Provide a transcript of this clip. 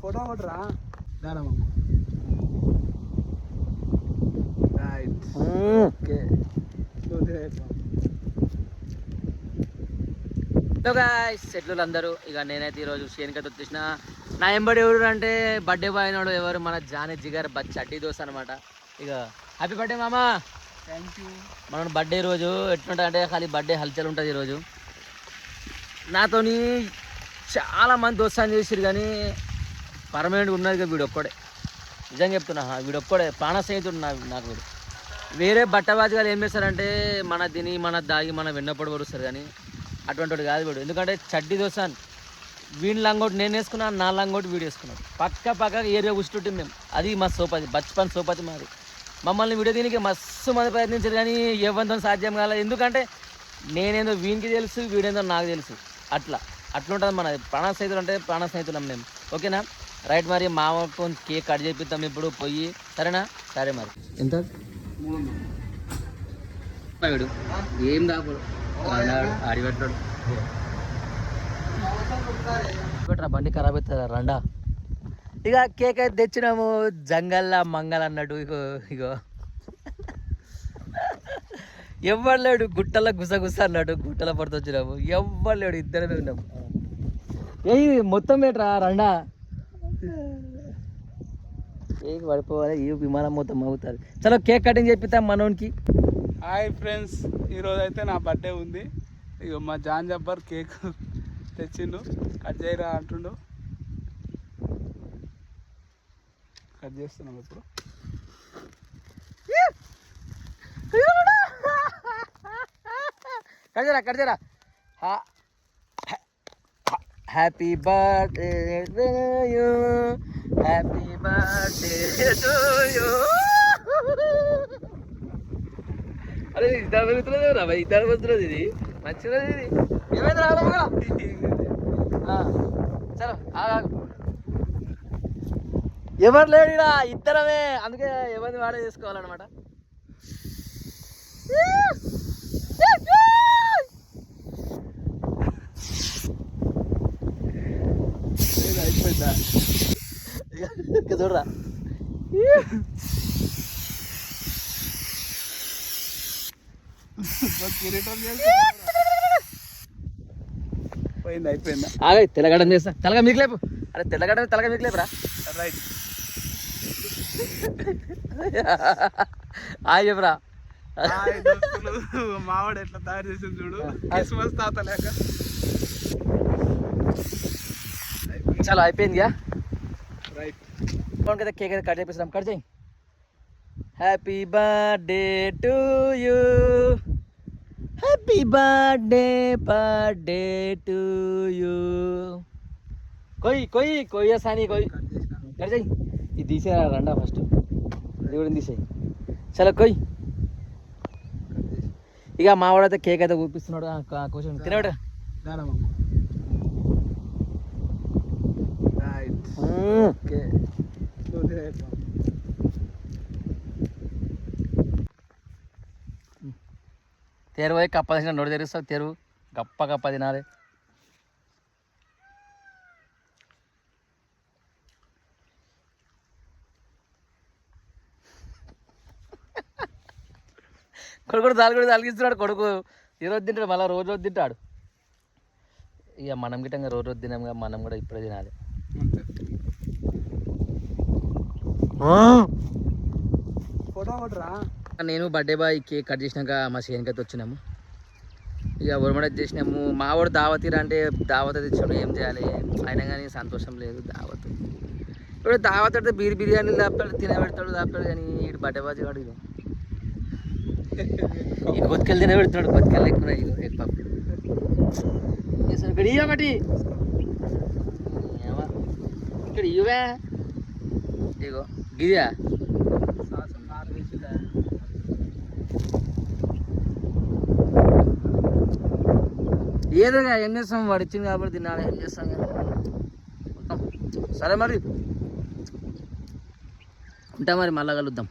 Photo కొట్టరా right okay. సెట్లు అందరూ ఇక నేనైతే ఈరోజు షేన్కైతే వచ్చేసిన. నా ఎంబడి ఎవరు అంటే బర్త్డే బాయ్ అయినాడు ఎవరు, మన జానీ జిగర్ చడ్డీ దోశ అనమాట. ఇక హ్యాపీ బర్త్డే మామా. Thank you. మన బర్త్డే రోజు ఎట్లుంటుంది అంటే ఖాళీ బర్త్డే హల్చల్ ఉంటుంది ఈరోజు. నాతోని చాలా మంది దోస్తాను చేసిరు కానీ పర్మనెంట్గా ఉన్నది వీడు ఒక్కడే. నిజంగా చెప్తున్నా, వీడు ఒక్కడే ప్రాణ స్నేహితుడు నాకు వీడు. వేరే బట్టబాజీగాలు ఏం చేస్తారంటే మన తిని మన దాగి మన వెన్నప్పుడు పరుస్తారు కానీ అటువంటి వాడు కాదు వీడు. ఎందుకంటే చడ్డీ దోస్తాను వీడి లంగోటి నేను వేసుకున్నాను, నా లంగోటి వీడు వేసుకున్నాను. పక్క ఏరియా కూర్చుంటుంది మేము. అది మా సోపతి, బచ్పన్ సోపతి మాది. మమ్మల్ని వీడియో దీనికి మస్తు మంది ప్రయత్నించారు కానీ ఎవరితో సాధ్యం కాలేదు. ఎందుకంటే నేనేందో వీనికి తెలుసు, వీడేందో నాకు తెలుసు. అట్లుంటుంది మన ప్రాణ స్నేహితులు అంటే ప్రాణ స్నేహితులం మేము. ఓకేనా రైట్. మరి మామకు కేక్ కట్ చేపిద్దాం ఇప్పుడు పోయి. సరేనా? సరే మరి. ఎంత వీడు ఏం దాపడు ఆడిపెట్టాడు. పెట్టరా బండి ఖరాబ్ అవుతుందా రండా. ఇక కేక్ అయితే తెచ్చినాము జంగల్లా మంగల్ అన్నట్టు. ఇగో ఎవ్వరు లేడు, గుట్టలో గుసగుస అన్నట్టు గుట్టల పడుతూ వచ్చినాము. ఎవ్వరు లేడు, ఇద్దరమే ఉన్నాము. ఏ మొత్తం పెట్టరా రండా. కేక్ పడిపోవాలి, ఈ విమానం మొత్తం అవుతుంది. చలో కేక్ కటింగ్ చేపిస్తాం మనోనికి. హాయ్ ఫ్రెండ్స్, ఈరోజు అయితే నా బర్త్డే ఉంది. ఇక మా జాన్ జబ్బర్ కేక్ తెచ్చిండు, కట్ చేయరా అంటుండు. కట్ చేస్తున్నాం ఇప్పుడు. కట్ చేయరా. Happy birthday to you, happy birthday to you. అరే ఇద్దరు పెరుగుతున్నది రా, ఇద్దరు వస్తున్నది. ఇది మంచిగా ఇది ఏమైంది రా. చలో ఎవరు లేడు ఇడా, ఇద్దరమే. అందుకే ఎవరిని వాడే చేసుకోవాలన్నమాట. అయిపోయిందా చూడరా. అయిపోయిందా? తెల్లగడం చేస్తా. తెల్లగా మీకు లేపు. అరే తెల్లగా మీకు లేపురా. రైట్. చెప్పురా. మావాడు ఎట్లా తయారు చేసింది చూడు, క్రిస్మస్ తాత లేక. చాలా అయిపోయిందిగా. రైట్. కదా కేక్ అయితే కట్ చేపిస్తాం. కట్ చేయి. Happy birthday to you, happy birthday to you. కొయ్య సాని కొయ్యి. కట్ చేయి. ఇది తీసేరా రండా ఫస్ట్. ఇది కూడా తీసేయి. చలో కొయ్యి. ఇక మావాడైతే కేక్ అయితే ఊపిస్తున్నాడు. కొంచెం తినవాడు. తెరువు పోయి కప్ప తీసిన నోడు తెరుస్తావు. తెరువు గప్ప తినాలి. కొడుకు తలిగిస్తున్నాడు. కొడుకు ఈరోజు తింటాడు, మళ్ళీ రోజు తింటాడు. ఇక మనం గిట్టంగా రోజు తినాంగా, మనం కూడా ఇప్పుడే తినాలి. ఫోటో కొట్టరా. నేను బర్త్డే బాయ్ కేక్ కట్ చేసినాక మా షేన్కైతే వచ్చినాము. ఇక ఉరమడ చేసినాము. మావాడు దావతీరా అంటే దావత తెచ్చాడు. ఏం చేయాలి, అయినా కానీ సంతోషం లేదు. దావత్ ఇప్పుడు దావత్ అంటే బిర్యానీలు దాపుతాడు, తినబెడతాడు, దాపుతాడు. కానీ ఇటు బర్త్డే బాజీ కాడు. ఈ కొత్తికెళ్ళి తినబెడుతున్నాడు. కొత్తికెళ్ళి ఎక్కువ ఎక్కువ ఇక్కడ ఒకటి ఇక్కడ ఇవే. ఇగో గిరియా ఏదోగా ఏం చేస్తాం, వాడు ఇచ్చింది కాబట్టి తినాలి. ఏం చేస్తాం. సరే మరి ఉంటా, మరి మళ్ళా కలుద్దాం.